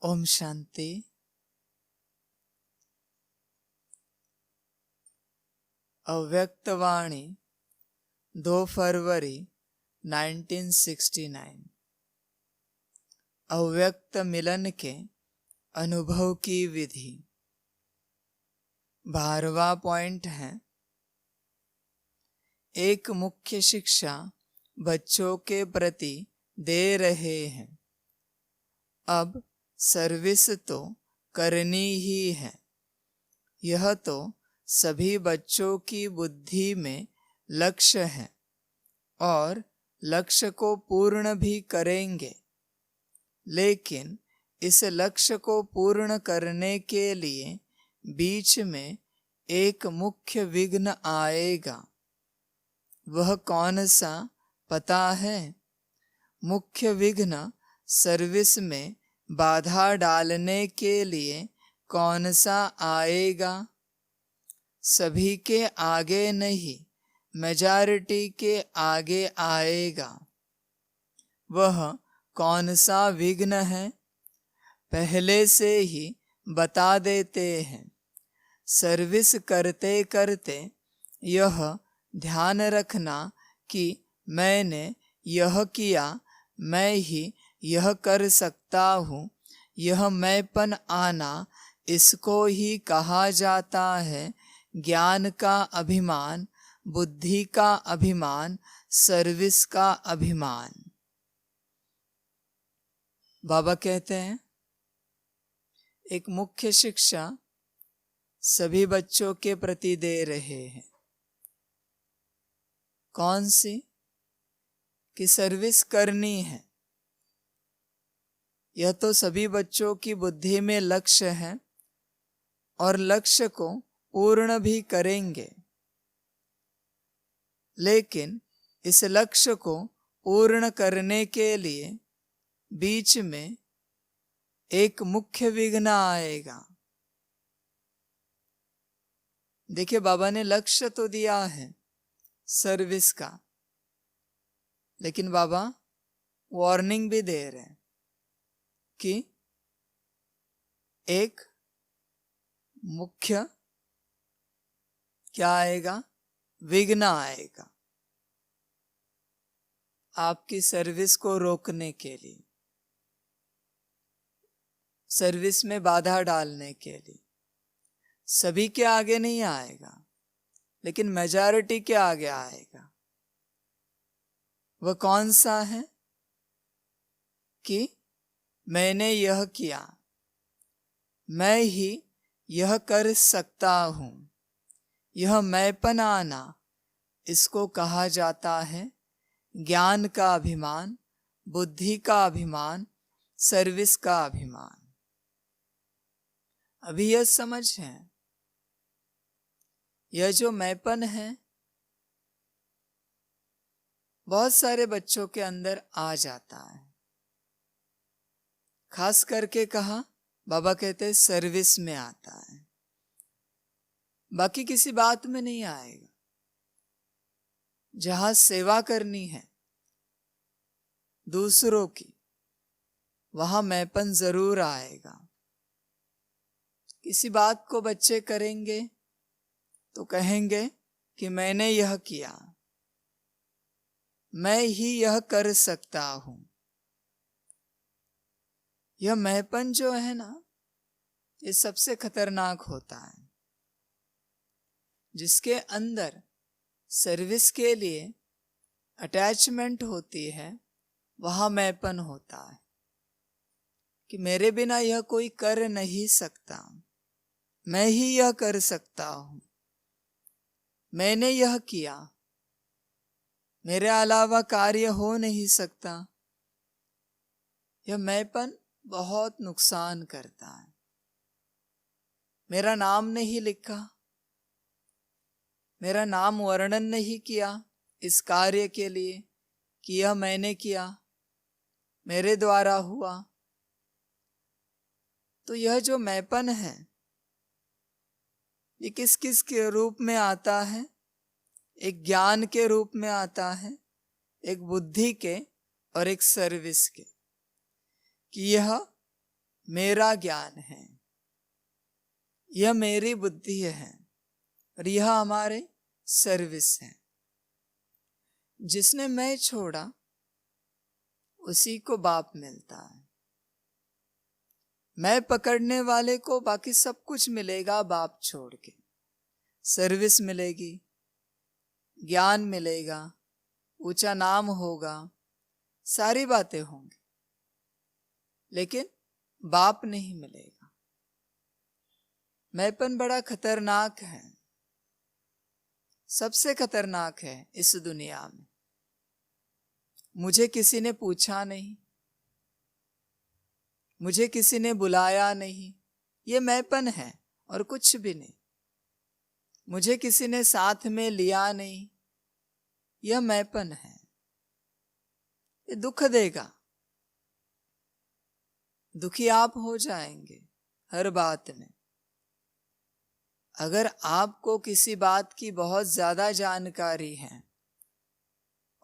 ओम शांति। अव्यक्तवाणी 2 फरवरी 1969। अव्यक्त मिलन के अनुभव की विधि। 12वां पॉइंट है, एक मुख्य शिक्षा बच्चों के प्रति दे रहे हैं। अब सर्विस तो करनी ही है। यह तो सभी बच्चों की बुद्धि में लक्ष्य है और लक्ष्य को पूर्ण भी करेंगे, लेकिन इस लक्ष्य को पूर्ण करने के लिए बीच में एक मुख्य विघ्न आएगा। वह कौन सा पता है? मुख्य विघ्न सर्विस में बाधा डालने के लिए कौन सा आएगा? सभी के आगे नहीं, मेजॉरिटी के आगे आएगा। वह कौन सा विघ्न है? पहले से ही बता देते हैं। सर्विस करते करते यह ध्यान रखना कि मैंने यह किया, मैं ही यह कर सकता हूँ। यह मैंपन आना, इसको ही कहा जाता है ज्ञान का अभिमान, बुद्धि का अभिमान, सर्विस का अभिमान। बाबा कहते हैं, एक मुख्य शिक्षा सभी बच्चों के प्रति दे रहे हैं। कौन सी? कि सर्विस करनी है। यह तो सभी बच्चों की बुद्धि में लक्ष्य है और लक्ष्य को पूर्ण भी करेंगे, लेकिन इस लक्ष्य को पूर्ण करने के लिए बीच में एक मुख्य विघ्न आएगा। देखिए, बाबा ने लक्ष्य तो दिया है सर्विस का, लेकिन बाबा वार्निंग भी दे रहे हैं कि एक मुख्य क्या आएगा? विघ्न आएगा आपकी सर्विस को रोकने के लिए, सर्विस में बाधा डालने के लिए। सभी के आगे नहीं आएगा, लेकिन मेजॉरिटी के आगे आएगा। वह कौन सा है? कि मैंने यह किया, मैं ही यह कर सकता हूँ। यह मैंपन आना, इसको कहा जाता है ज्ञान का अभिमान, बुद्धि का अभिमान, सर्विस का अभिमान। अभी यह समझ है, यह जो मैंपन है बहुत सारे बच्चों के अंदर आ जाता है। खास करके कहा, बाबा कहते हैं सर्विस में आता है, बाकी किसी बात में नहीं आएगा। जहां सेवा करनी है दूसरों की, वहां मैंपन जरूर आएगा। किसी बात को बच्चे करेंगे तो कहेंगे कि मैंने यह किया, मैं ही यह कर सकता हूं। यह मैंपन जो है ना, ये सबसे खतरनाक होता है। जिसके अंदर सर्विस के लिए अटैचमेंट होती है, वहां मैंपन होता है कि मेरे बिना यह कोई कर नहीं सकता, मैं ही यह कर सकता हूं, मैंने यह किया, मेरे अलावा कार्य हो नहीं सकता। यह मैंपन बहुत नुकसान करता है। मेरा नाम नहीं लिखा, मेरा नाम वर्णन नहीं किया इस कार्य के लिए कि यह मैंने किया, मेरे द्वारा हुआ, तो यह जो मैंपन है ये किस किस के रूप में आता है? एक ज्ञान के रूप में आता है, एक बुद्धि के और एक सर्विस के। कि यह मेरा ज्ञान है, यह मेरी बुद्धि है और यह हमारे सर्विस है। जिसने मैं छोड़ा उसी को बाप मिलता है। मैं पकड़ने वाले को बाकी सब कुछ मिलेगा बाप छोड़ के। सर्विस मिलेगी, ज्ञान मिलेगा, ऊंचा नाम होगा, सारी बातें होंगी, लेकिन बाप नहीं मिलेगा। मैंपन बड़ा खतरनाक है, सबसे खतरनाक है इस दुनिया में। मुझे किसी ने पूछा नहीं, मुझे किसी ने बुलाया नहीं, ये मैंपन है और कुछ भी नहीं। मुझे किसी ने साथ में लिया नहीं, यह मैंपन है। ये दुख देगा, दुखी आप हो जाएंगे हर बात में। अगर आपको किसी बात की बहुत ज्यादा जानकारी है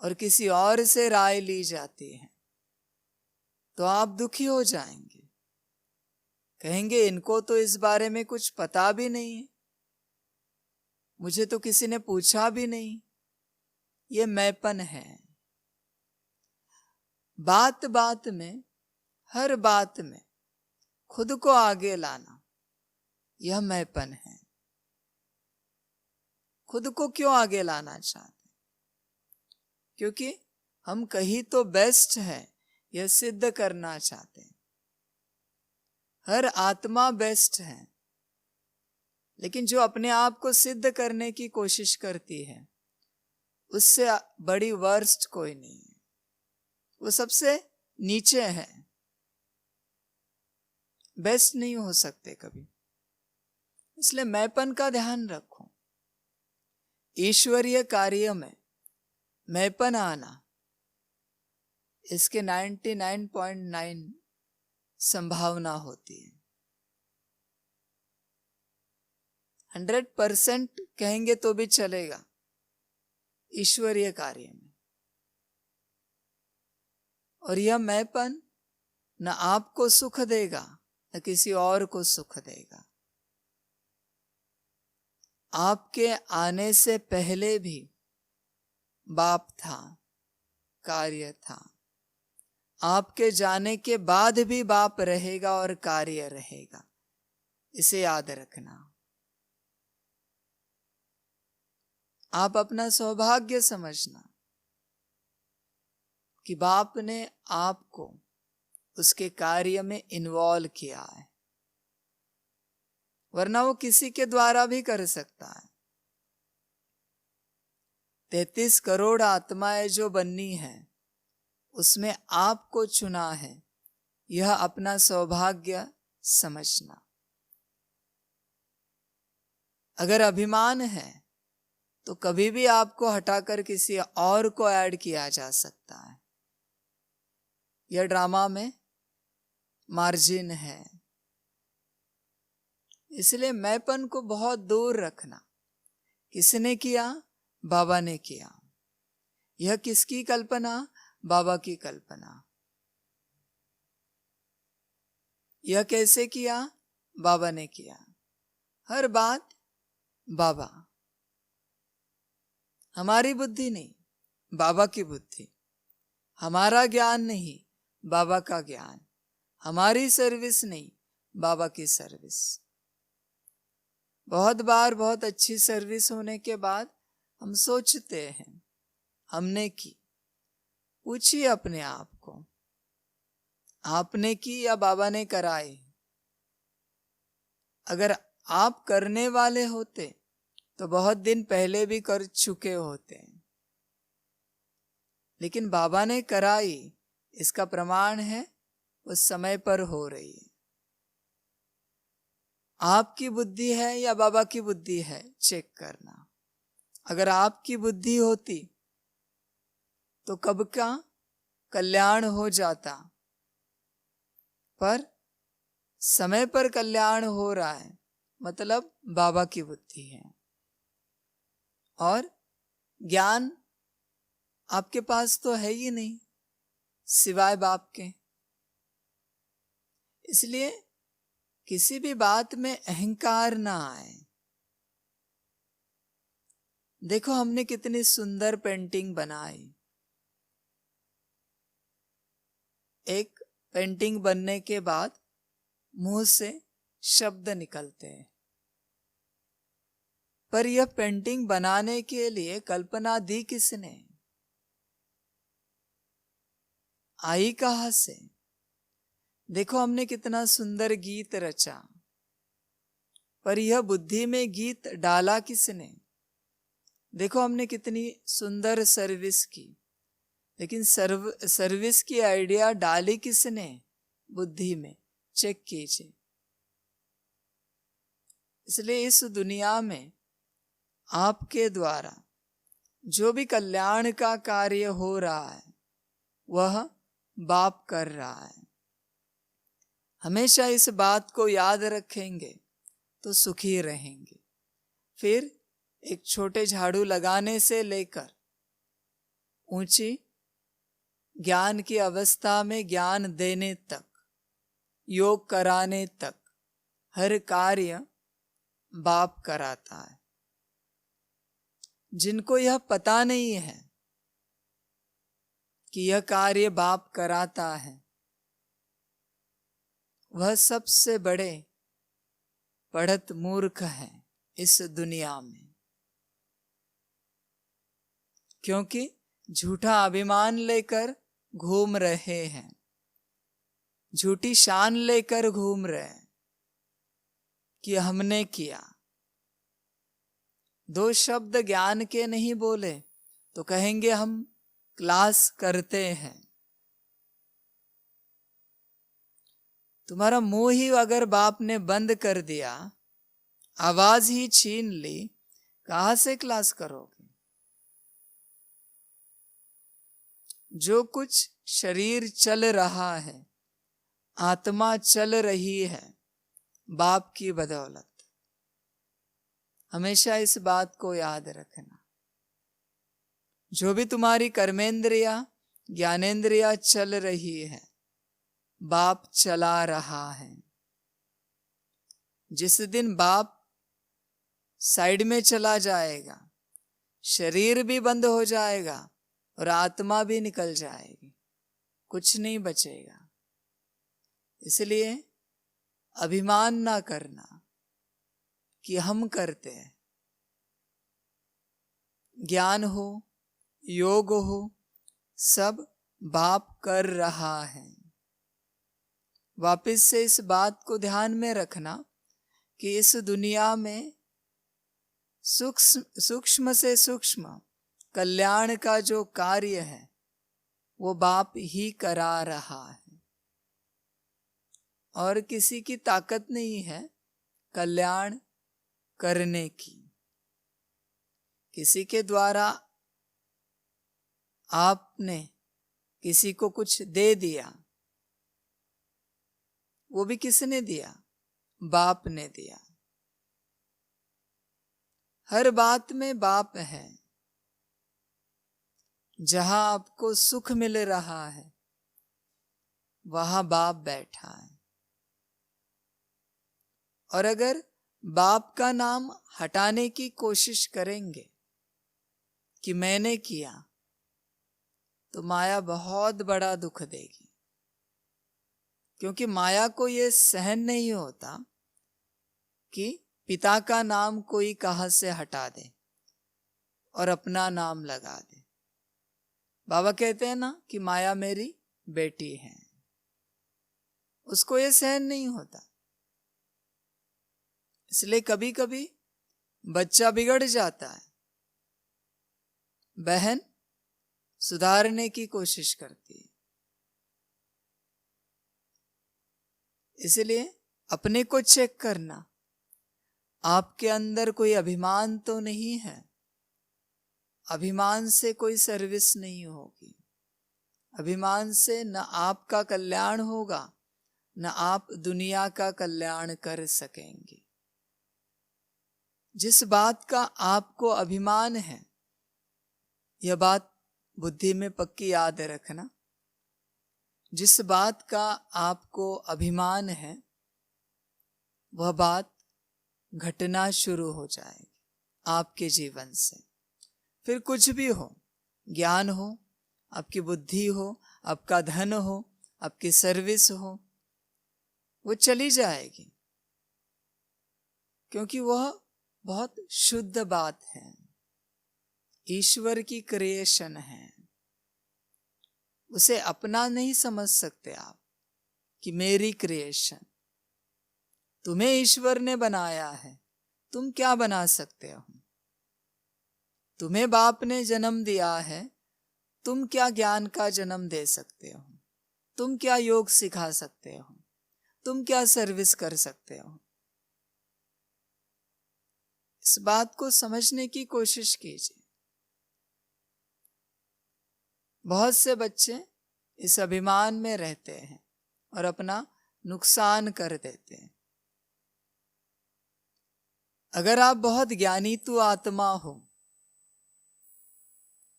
और किसी और से राय ली जाती है तो आप दुखी हो जाएंगे, कहेंगे इनको तो इस बारे में कुछ पता भी नहीं है, मुझे तो किसी ने पूछा भी नहीं। ये मैंपन है। बात बात में, हर बात में खुद को आगे लाना, यह मैंपन है। खुद को क्यों आगे लाना चाहते? क्योंकि हम कहीं तो बेस्ट है यह सिद्ध करना चाहते हैं। हर आत्मा बेस्ट है, लेकिन जो अपने आप को सिद्ध करने की कोशिश करती है उससे बड़ी वर्स्ट कोई नहीं है, वो सबसे नीचे है, बेस्ट नहीं हो सकते कभी। इसलिए मैंपन का ध्यान रखो। ईश्वरीय कार्य में मैंपन आना, इसके 99.9 संभावना होती है। 100% कहेंगे तो भी चलेगा ईश्वरीय कार्य में। और यह मैंपन न आपको सुख देगा न किसी और को सुख देगा। आपके आने से पहले भी बाप था, कार्य था। आपके जाने के बाद भी बाप रहेगा और कार्य रहेगा, इसे याद रखना। आप अपना सौभाग्य समझना कि बाप ने आपको उसके कार्य में इन्वॉल्व किया है, वरना वो किसी के द्वारा भी कर सकता है। 33 करोड़ आत्माएं जो बननी है उसमें आपको चुना है, यह अपना सौभाग्य समझना। अगर अभिमान है तो कभी भी आपको हटाकर किसी और को ऐड किया जा सकता है। यह ड्रामा में मार्जिन है। इसलिए मैंपन को बहुत दूर रखना। किसने किया? बाबा ने किया। यह किसकी कल्पना? बाबा की कल्पना। यह कैसे किया? बाबा ने किया। हर बात बाबा, हमारी बुद्धि नहीं, बाबा की बुद्धि। हमारा ज्ञान नहीं, बाबा का ज्ञान। हमारी सर्विस नहीं, बाबा की सर्विस। बहुत बार बहुत अच्छी सर्विस होने के बाद हम सोचते हैं हमने की। पूछिए अपने आप को, आपने की या बाबा ने कराई? अगर आप करने वाले होते तो बहुत दिन पहले भी कर चुके होते, लेकिन बाबा ने कराई, इसका प्रमाण है उस समय पर हो रही है। आपकी बुद्धि है या बाबा की बुद्धि है, चेक करना। अगर आपकी बुद्धि होती तो कब का कल्याण हो जाता, पर समय पर कल्याण हो रहा है, मतलब बाबा की बुद्धि है। और ज्ञान आपके पास तो है ही नहीं सिवाय बाप के। इसलिए किसी भी बात में अहंकार ना आए। देखो हमने कितनी सुंदर पेंटिंग बनाई। एक पेंटिंग बनने के बाद मुंह से शब्द निकलते हैं, पर यह पेंटिंग बनाने के लिए कल्पना दी किसने? आई कहां से? देखो हमने कितना सुंदर गीत रचा, पर यह बुद्धि में गीत डाला किसने? देखो हमने कितनी सुंदर सर्विस की, लेकिन सर्विस की आइडिया डाली किसने? बुद्धि में। चेक कीजिए। इसलिए इस दुनिया में आपके द्वारा जो भी कल्याण का कार्य हो रहा है वह बाप कर रहा है। हमेशा इस बात को याद रखेंगे तो सुखी रहेंगे। फिर एक छोटे झाड़ू लगाने से लेकर ऊंची ज्ञान की अवस्था में ज्ञान देने तक, योग कराने तक हर कार्य बाप कराता है। जिनको यह पता नहीं है कि यह कार्य बाप कराता है, वह सबसे बड़े पढ़त मूर्ख हैं इस दुनिया में। क्योंकि झूठा अभिमान लेकर घूम रहे हैं, झूठी शान लेकर घूम रहे हैं कि हमने किया। दो शब्द ज्ञान के नहीं बोले तो कहेंगे हम क्लास करते हैं। तुम्हारा मुंह ही अगर बाप ने बंद कर दिया, आवाज ही छीन ली, कहां से क्लास करोगे? जो कुछ शरीर चल रहा है, आत्मा चल रही है बाप की बदौलत। हमेशा इस बात को याद रखना। जो भी तुम्हारी कर्मेंद्रिया ज्ञानेंद्रिया चल रही है, बाप चला रहा है। जिस दिन बाप साइड में चला जाएगा, शरीर भी बंद हो जाएगा और आत्मा भी निकल जाएगी, कुछ नहीं बचेगा। इसलिए अभिमान ना करना कि हम करते हैं। ज्ञान हो, योग हो, सब बाप कर रहा है। वापस से इस बात को ध्यान में रखना कि इस दुनिया में सूक्ष्म से सूक्ष्म कल्याण का जो कार्य है वो बाप ही करा रहा है, और किसी की ताकत नहीं है कल्याण करने की। किसी के द्वारा आपने किसी को कुछ दे दिया, वो भी किसने दिया? बाप ने दिया। हर बात में बाप है। जहां आपको सुख मिल रहा है वहां बाप बैठा है। और अगर बाप का नाम हटाने की कोशिश करेंगे कि मैंने किया, तो माया बहुत बड़ा दुख देगी। क्योंकि माया को यह सहन नहीं होता कि पिता का नाम कोई कहां से हटा दे और अपना नाम लगा दे। बाबा कहते हैं ना कि माया मेरी बेटी है, उसको यह सहन नहीं होता। इसलिए कभी कभी बच्चा बिगड़ जाता है, बहन सुधारने की कोशिश करती है। इसलिए अपने को चेक करना, आपके अंदर कोई अभिमान तो नहीं है। अभिमान से कोई सर्विस नहीं होगी। अभिमान से न आपका कल्याण होगा, न आप दुनिया का कल्याण कर सकेंगे। जिस बात का आपको अभिमान है, यह बात बुद्धि में पक्की याद रखना। जिस बात का आपको अभिमान है वह बात घटना शुरू हो जाएगी आपके जीवन से। फिर कुछ भी हो, ज्ञान हो, आपकी बुद्धि हो, आपका धन हो, आपकी सर्विस हो, वो चली जाएगी, क्योंकि वह बहुत शुद्ध बात है, ईश्वर की क्रिएशन है। उसे अपना नहीं समझ सकते आप कि मेरी क्रिएशन। तुम्हें ईश्वर ने बनाया है, तुम क्या बना सकते हो? तुम्हें बाप ने जन्म दिया है, तुम क्या ज्ञान का जन्म दे सकते हो? तुम क्या योग सिखा सकते हो? तुम क्या सर्विस कर सकते हो? इस बात को समझने की कोशिश कीजिए। बहुत से बच्चे इस अभिमान में रहते हैं और अपना नुकसान कर देते हैं। अगर आप बहुत ज्ञानी तो आत्मा हो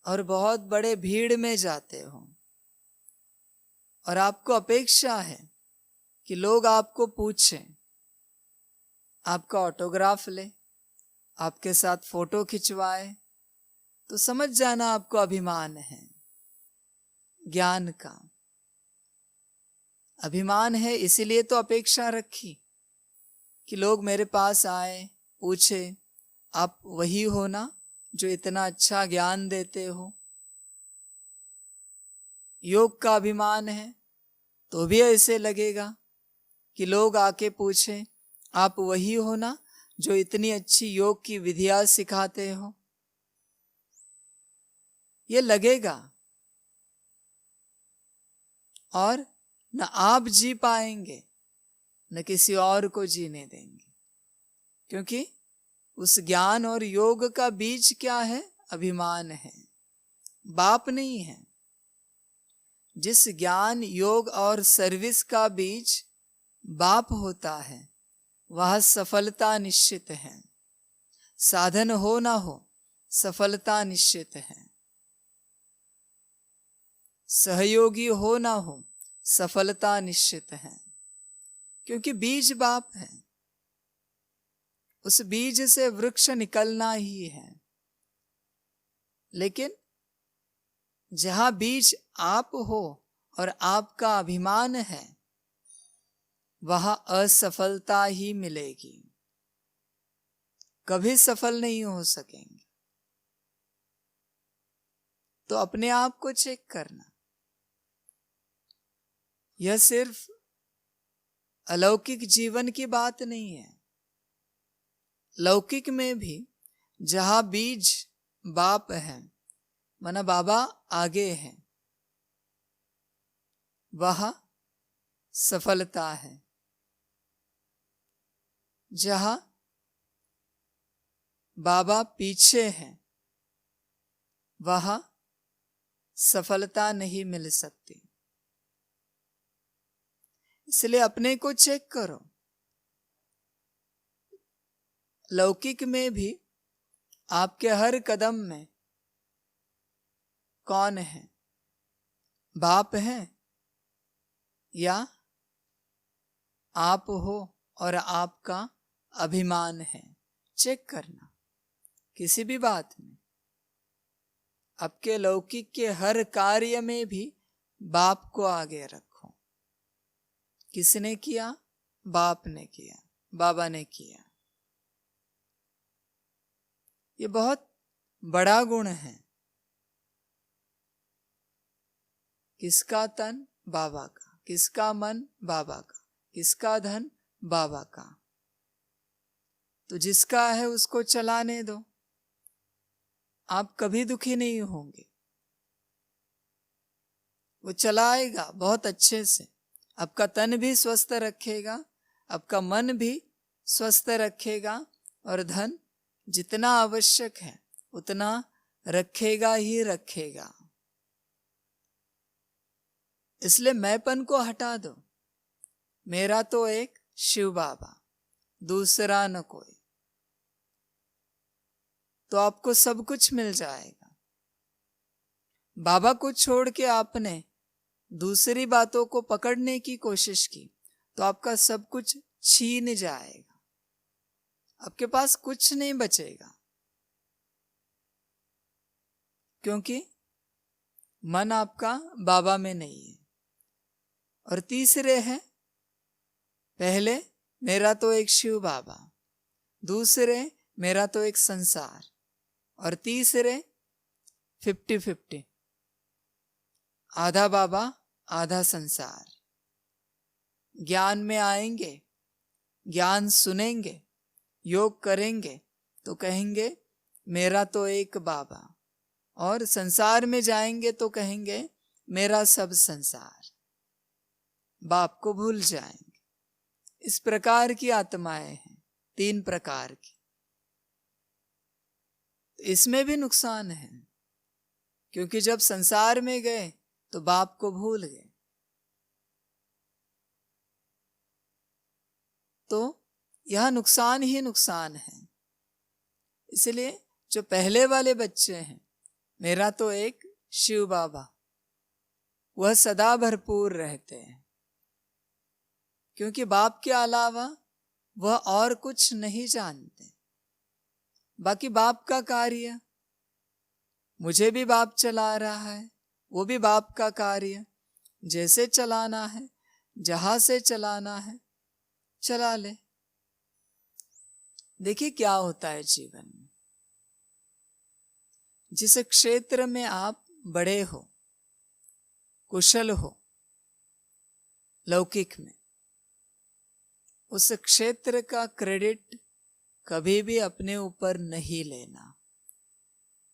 और बहुत बड़े भीड़ में जाते हो और आपको अपेक्षा है कि लोग आपको पूछें, आपका ऑटोग्राफ ले, आपके साथ फोटो खिंचवाए, तो समझ जाना आपको अभिमान है। ज्ञान का अभिमान है, इसीलिए तो अपेक्षा रखी कि लोग मेरे पास आए, पूछे, आप वही हो ना जो इतना अच्छा ज्ञान देते हो। योग का अभिमान है तो भी ऐसे लगेगा कि लोग आके पूछें, आप वही हो ना जो इतनी अच्छी योग की विधियां सिखाते हो। ये लगेगा और न आप जी पाएंगे न किसी और को जीने देंगे, क्योंकि उस ज्ञान और योग का बीज क्या है? अभिमान है, बाप नहीं है। जिस ज्ञान, योग और सर्विस का बीज बाप होता है वह सफलता निश्चित है। साधन हो ना हो, सफलता निश्चित है। सहयोगी हो ना हो, सफलता निश्चित है, क्योंकि बीज बाप है। उस बीज से वृक्ष निकलना ही है। लेकिन जहां बीज आप हो और आपका अभिमान है, वहां असफलता ही मिलेगी, कभी सफल नहीं हो सकेंगे। तो अपने आप को चेक करना। यह सिर्फ अलौकिक जीवन की बात नहीं है, लौकिक में भी जहां बीज बाप है, माना बाबा आगे है, वह सफलता है। जहां बाबा पीछे है, वह सफलता नहीं मिल सकती। इसलिए अपने को चेक करो। लौकिक में भी आपके हर कदम में कौन है? बाप है या आप हो और आपका अभिमान है? चेक करना किसी भी बात में। आपके लौकिक के हर कार्य में भी बाप को आगे रखो। किसने किया? बाप ने किया, बाबा ने किया। ये बहुत बड़ा गुण है। किसका तन? बाबा का। किसका मन? बाबा का। किसका धन? बाबा का। तो जिसका है उसको चलाने दो, आप कभी दुखी नहीं होंगे। वो चलाएगा बहुत अच्छे से, आपका तन भी स्वस्थ रखेगा, आपका मन भी स्वस्थ रखेगा, और धन जितना आवश्यक है उतना रखेगा ही रखेगा। इसलिए मैंपन को हटा दो। मेरा तो एक शिव बाबा, दूसरा न कोई, तो आपको सब कुछ मिल जाएगा। बाबा को छोड़ के आपने दूसरी बातों को पकड़ने की कोशिश की तो आपका सब कुछ छीन जाएगा, आपके पास कुछ नहीं बचेगा, क्योंकि मन आपका बाबा में नहीं है। और तीसरे है, पहले मेरा तो एक शिव बाबा, दूसरे मेरा तो एक संसार, और तीसरे 50-50, आधा बाबा आधा संसार। ज्ञान में आएंगे, ज्ञान सुनेंगे, योग करेंगे तो कहेंगे मेरा तो एक बाबा, और संसार में जाएंगे तो कहेंगे मेरा सब संसार, बाप को भूल जाएंगे। इस प्रकार की आत्माएं हैं, 3 प्रकार की। इसमें भी नुकसान है, क्योंकि जब संसार में गए तो बाप को भूल गए। तो यह नुकसान ही नुकसान है। इसलिए जो पहले वाले बच्चे हैं, मेरा तो एक शिव बाबा, वह सदा भरपूर रहते हैं, क्योंकि बाप के अलावा वह और कुछ नहीं जानते। बाकी बाप का कार्य, मुझे भी बाप चला रहा है, वो भी बाप का कार्य, जैसे चलाना है, जहां से चलाना है चला ले। देखिए क्या होता है जीवन में। जिस क्षेत्र में आप बड़े हो, कुशल हो, लौकिक में, उस क्षेत्र का क्रेडिट कभी भी अपने ऊपर नहीं लेना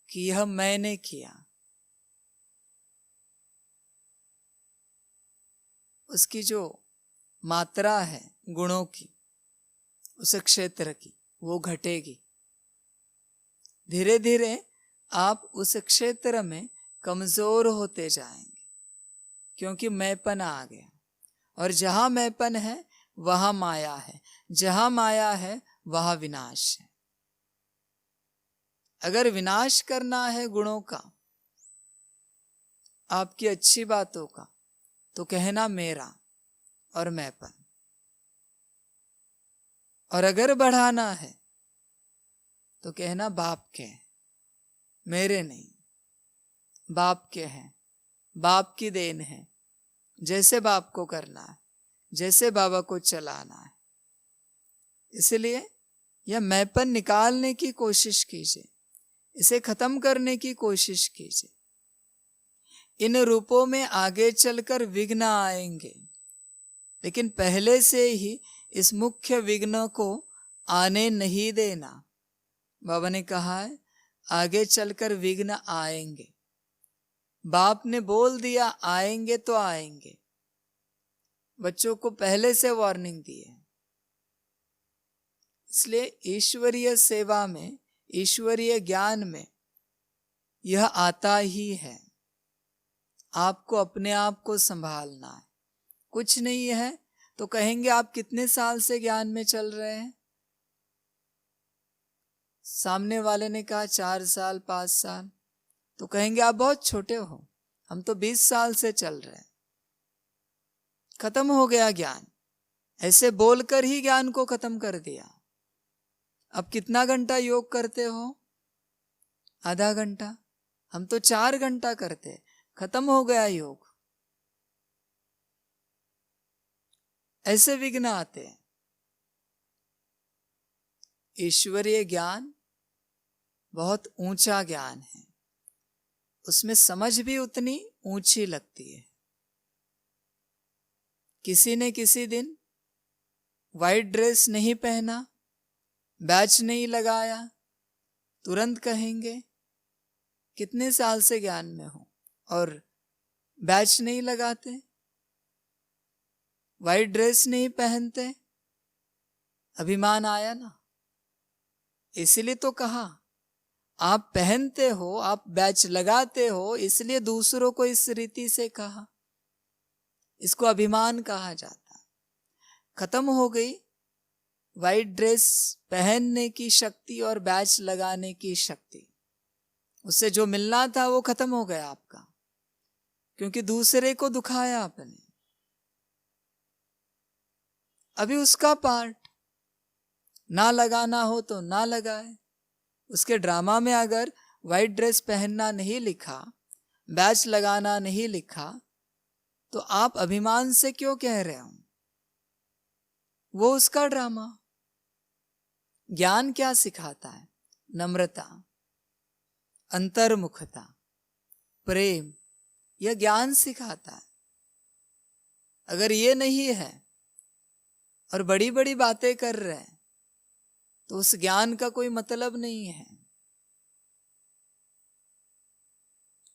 कि यह मैंने किया। उसकी जो मात्रा है गुणों की, उस क्षेत्र की, वो घटेगी। धीरे धीरे आप उस क्षेत्र में कमजोर होते जाएंगे, क्योंकि मैंपन आ गया। और जहां मैंपन है वहां माया है, जहां माया है वहां विनाश है। अगर विनाश करना है गुणों का, आपकी अच्छी बातों का, तो कहना मेरा और मैंपन। और अगर बढ़ाना है तो कहना बाप के, मेरे नहीं, बाप के हैं, बाप की देन है, जैसे बाप को करना है, जैसे बाबा को चलाना है। इसलिए यह मैंपन निकालने की कोशिश कीजिए, इसे खत्म करने की कोशिश कीजिए। इन रूपों में आगे चलकर विघ्न आएंगे, लेकिन पहले से ही इस मुख्य विघ्न को आने नहीं देना। बाबा ने कहा है आगे चलकर विघ्न आएंगे। बाप ने बोल दिया आएंगे तो आएंगे, बच्चों को पहले से वार्निंग दी है। इसलिए ईश्वरीय सेवा में, ईश्वरीय ज्ञान में यह आता ही है। आपको अपने आप को संभालना है। कुछ नहीं है तो कहेंगे आप कितने साल से ज्ञान में चल रहे हैं? सामने वाले ने कहा 4 साल 5 साल, तो कहेंगे आप बहुत छोटे हो, हम तो 20 साल से चल रहे हैं। खत्म हो गया ज्ञान। ऐसे बोलकर ही ज्ञान को खत्म कर दिया। अब कितना घंटा योग करते हो? आधा घंटा। हम तो 4 घंटा करते, खत्म हो गया योग। ऐसे विघ्न आते हैं। ईश्वरीय ज्ञान बहुत ऊंचा ज्ञान है, उसमें समझ भी उतनी ऊंची लगती है। किसी ने किसी दिन वाइट ड्रेस नहीं पहना, बैच नहीं लगाया, तुरंत कहेंगे कितने साल से ज्ञान में हो और बैच नहीं लगाते, वाइट ड्रेस नहीं पहनते। अभिमान आया ना। इसलिए तो कहा आप पहनते हो, आप बैच लगाते हो, इसलिए दूसरों को इस रीति से कहा। इसको अभिमान कहा जाता है। खत्म हो गई वाइट ड्रेस पहनने की शक्ति और बैच लगाने की शक्ति। उससे जो मिलना था वो खत्म हो गया आपका, क्योंकि दूसरे को दुखाया आपने। अभी उसका पार्ट, ना लगाना हो तो ना लगाए। उसके ड्रामा में अगर व्हाइट ड्रेस पहनना नहीं लिखा, बैच लगाना नहीं लिखा, तो आप अभिमान से क्यों कह रहे हो? वो उसका ड्रामा। ज्ञान क्या सिखाता है? नम्रता, अंतर्मुखता, प्रेम, यह ज्ञान सिखाता है। अगर ये नहीं है और बड़ी बड़ी बातें कर रहे हैं तो उस ज्ञान का कोई मतलब नहीं है।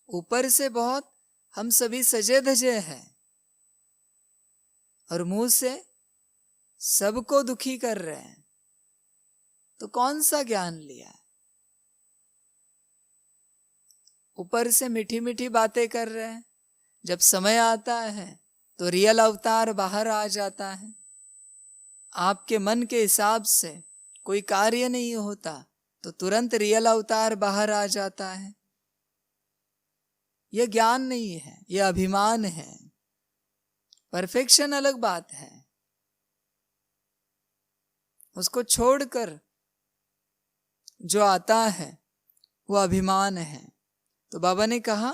ऊपर से बहुत हम सभी सजे धजे हैं और मुंह से सबको दुखी कर रहे हैं, तो कौन सा ज्ञान लिया है? ऊपर से मीठी मीठी बातें कर रहे हैं, जब समय आता है तो रियल अवतार बाहर आ जाता है। आपके मन के हिसाब से कोई कार्य नहीं होता तो तुरंत रियल अवतार बाहर आ जाता है। यह ज्ञान नहीं है, यह अभिमान है। परफेक्शन अलग बात है, उसको छोड़कर जो आता है वो अभिमान है। तो बाबा ने कहा,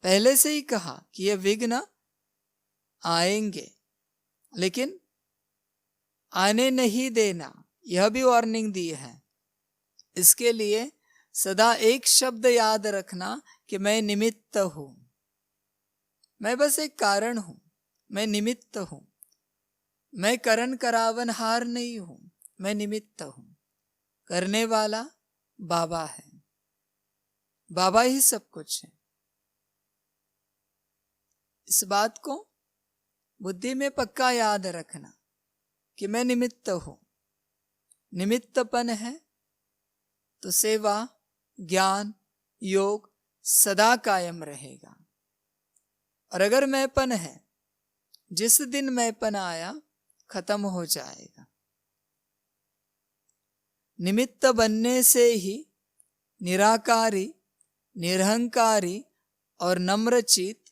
पहले से ही कहा कि ये विघ्न आएंगे, लेकिन आने नहीं देना, यह भी वार्निंग दी है। इसके लिए सदा एक शब्द याद रखना कि मैं निमित्त हूं। मैं बस एक कारण हूं, मैं निमित्त हूं। मैं करण करावनहार नहीं हूं, मैं निमित्त हूं। करने वाला बाबा है, बाबा ही सब कुछ है। इस बात को बुद्धि में पक्का याद रखना कि मैं निमित्त हूं। निमित्तपन है तो सेवा, ज्ञान, योग सदा कायम रहेगा। और अगर मैंपन है, जिस दिन मैंपन आया खत्म हो जाएगा। निमित्त बनने से ही निराकारी, निरहंकारी और नम्रचित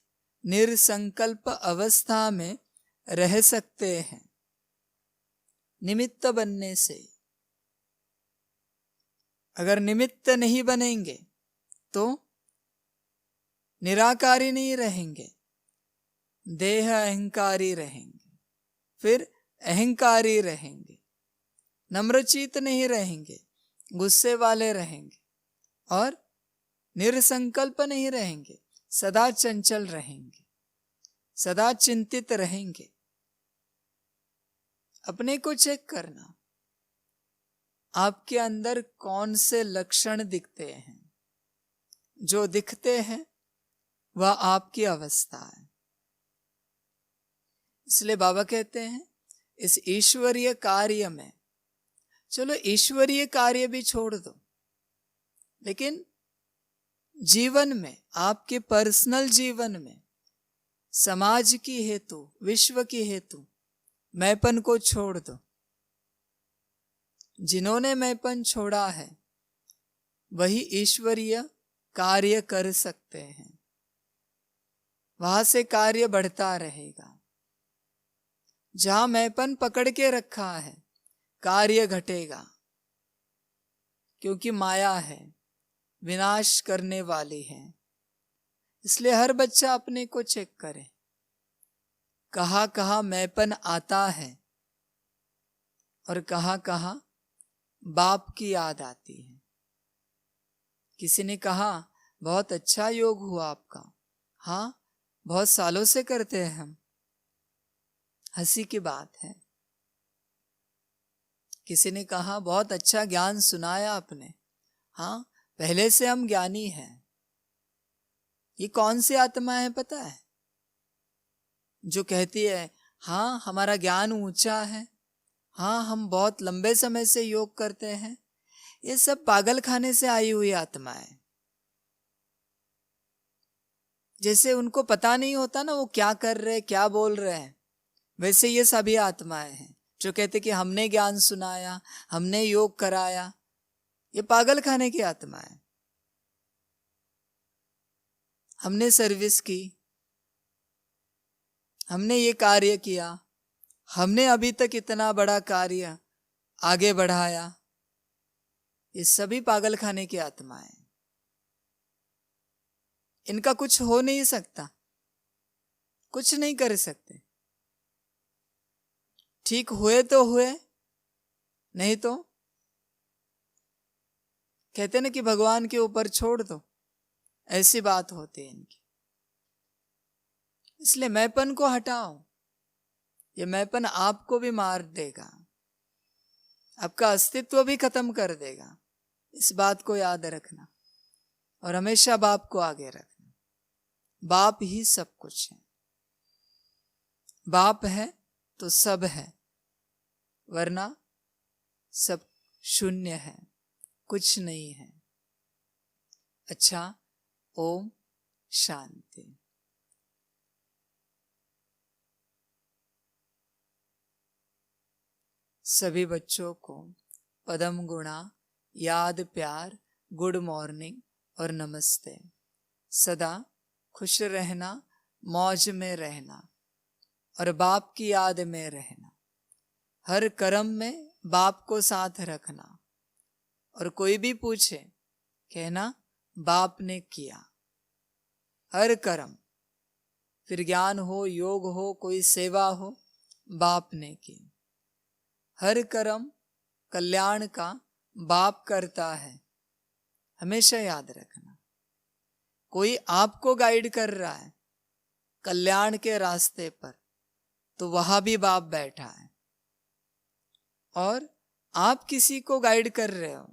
निर्संकल्प अवस्था में रह सकते हैं। निमित्त बनने से। अगर निमित्त नहीं बनेंगे तो निराकारी नहीं रहेंगे, देह अहंकारी रहेंगे, फिर अहंकारी रहेंगे, नम्रचित नहीं रहेंगे, गुस्से वाले रहेंगे और निरसंकल्प नहीं रहेंगे, सदा चंचल रहेंगे, सदा चिंतित रहेंगे। अपने को चेक करना, आपके अंदर कौन से लक्षण दिखते हैं। जो दिखते हैं वह आपकी अवस्था है। इसलिए बाबा कहते हैं इस ईश्वरीय कार्य में, चलो ईश्वरीय कार्य भी छोड़ दो, लेकिन जीवन में, आपके पर्सनल जीवन में, समाज की हेतु, विश्व की हेतु मैंपन को छोड़ दो। जिन्होंने मैंपन छोड़ा है वही ईश्वरीय कार्य कर सकते हैं। वहां से कार्य बढ़ता रहेगा। जहां मैंपन पकड़ के रखा है कार्य घटेगा, क्योंकि माया है, विनाश करने वाली है। इसलिए हर बच्चा अपने को चेक करे, कहाँ कहाँ मैंपन आता है और कहाँ कहाँ बाप की याद आती है। किसी ने कहा बहुत अच्छा योग हुआ आपका। हाँ, बहुत सालों से करते हैं हम। हंसी की बात है। किसी ने कहा बहुत अच्छा ज्ञान सुनाया आपने। हाँ, पहले से हम ज्ञानी हैं। ये कौन सी आत्मा है पता है? जो कहती है हाँ हमारा ज्ञान ऊंचा है, हाँ हम बहुत लंबे समय से योग करते हैं। ये सब पागल खाने से आई हुई आत्माएं। जैसे उनको पता नहीं होता ना वो क्या कर रहे, क्या बोल रहे हैं, वैसे ये सभी आत्माएं हैं जो कहते कि हमने ज्ञान सुनाया, हमने योग कराया। ये पागल खाने की आत्मा है। हमने सर्विस की, हमने ये कार्य किया, हमने अभी तक इतना बड़ा कार्य आगे बढ़ाया। ये सभी पागल खाने की आत्माएं, इनका कुछ हो नहीं सकता, कुछ नहीं कर सकते। ठीक हुए तो हुए, नहीं तो कहते ना कि भगवान के ऊपर छोड़ दो, ऐसी बात होती है इनकी। इसलिए मैंपन को हटाओ। ये मैंपन आपको भी मार देगा, आपका अस्तित्व भी खत्म कर देगा। इस बात को याद रखना और हमेशा बाप को आगे रखना। बाप ही सब कुछ है। बाप है तो सब है, वरना सब शून्य है, कुछ नहीं है। अच्छा, ओम शांति। सभी बच्चों को पदम गुणा, याद, प्यार, गुड मॉर्निंग और नमस्ते। सदा खुश रहना, मौज में रहना और बाप की याद में रहना। हर कर्म में बाप को साथ रखना और कोई भी पूछे कहना बाप ने किया। हर कर्म, फिर ज्ञान हो, योग हो, कोई सेवा हो, बाप ने की। हर कर्म कल्याण का बाप करता है, हमेशा याद रखना। कोई आपको गाइड कर रहा है कल्याण के रास्ते पर, तो वहां भी बाप बैठा है। और आप किसी को गाइड कर रहे हो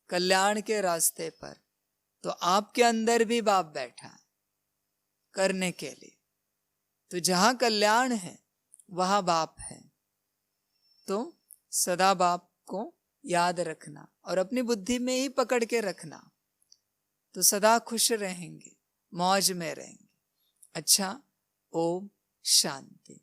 कल्याण के रास्ते पर, तो आपके अंदर भी बाप बैठा है करने के लिए। तो जहां कल्याण है वहां बाप है। तो सदा बाप को याद रखना और अपनी बुद्धि में ही पकड़ के रखना, तो सदा खुश रहेंगे, मौज में रहेंगे। अच्छा, ओम शांति।